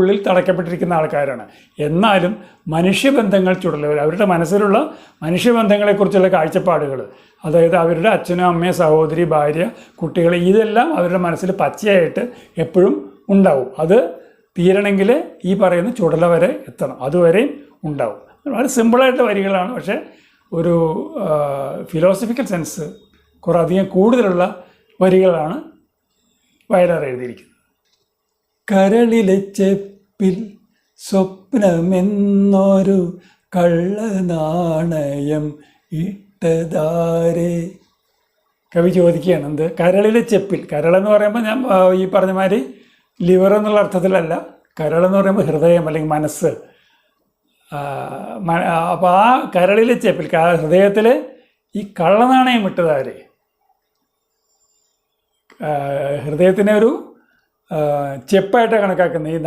ഉള്ളിൽ തടയ്ക്കപ്പെട്ടിരിക്കുന്ന ആൾക്കാരാണ്. എന്നാലും മനുഷ്യബന്ധങ്ങൾ ചുടലവർ, അവരുടെ മനസ്സിലുള്ള മനുഷ്യബന്ധങ്ങളെക്കുറിച്ചുള്ള കാഴ്ചപ്പാടുകൾ, അതായത് അവരുടെ അച്ഛനും അമ്മയും സഹോദരി ഭാര്യ കുട്ടികൾ, ഇതെല്ലാം അവരുടെ മനസ്സിൽ പച്ചയായിട്ട് എപ്പോഴും ഉണ്ടാവും. അത് തീരണമെങ്കിൽ ഈ പറയുന്ന ചുടല വരെ എത്തണം, അതുവരെയും ഉണ്ടാവും. വളരെ സിമ്പിളായിട്ട് വരികളാണ്, പക്ഷേ ഒരു ഫിലോസഫിക്കൽ സെൻസ് കുറേ അധികം കൂടുതലുള്ള വരികളാണ് വയലാർ എഴുതിയിരിക്കുന്നത്. കരളിലെ ചെപ്പിൽ സ്വപ്നമെന്നൊരു കള്ളനാണയം ഇട്ടതാരേ. കവി ചോദിക്കുകയാണ് എന്ത്? കരളിലെ ചെപ്പിൽ. കരളെന്ന് പറയുമ്പോൾ ഞാൻ ഈ പറഞ്ഞ മാതിരി ലിവർ എന്നുള്ള അർത്ഥത്തിലല്ല, കരളെന്ന് പറയുമ്പോൾ ഹൃദയം അല്ലെങ്കിൽ മനസ്സ്. അപ്പോൾ ആ കരളിലെ ചെപ്പിൽ, ഹൃദയത്തിൽ ഈ കള്ളനാണയം ഇട്ടതാരേ. ഹൃദയത്തിനെ ഒരു ചെപ്പായിട്ട് കണക്കാക്കുന്നത് ഈ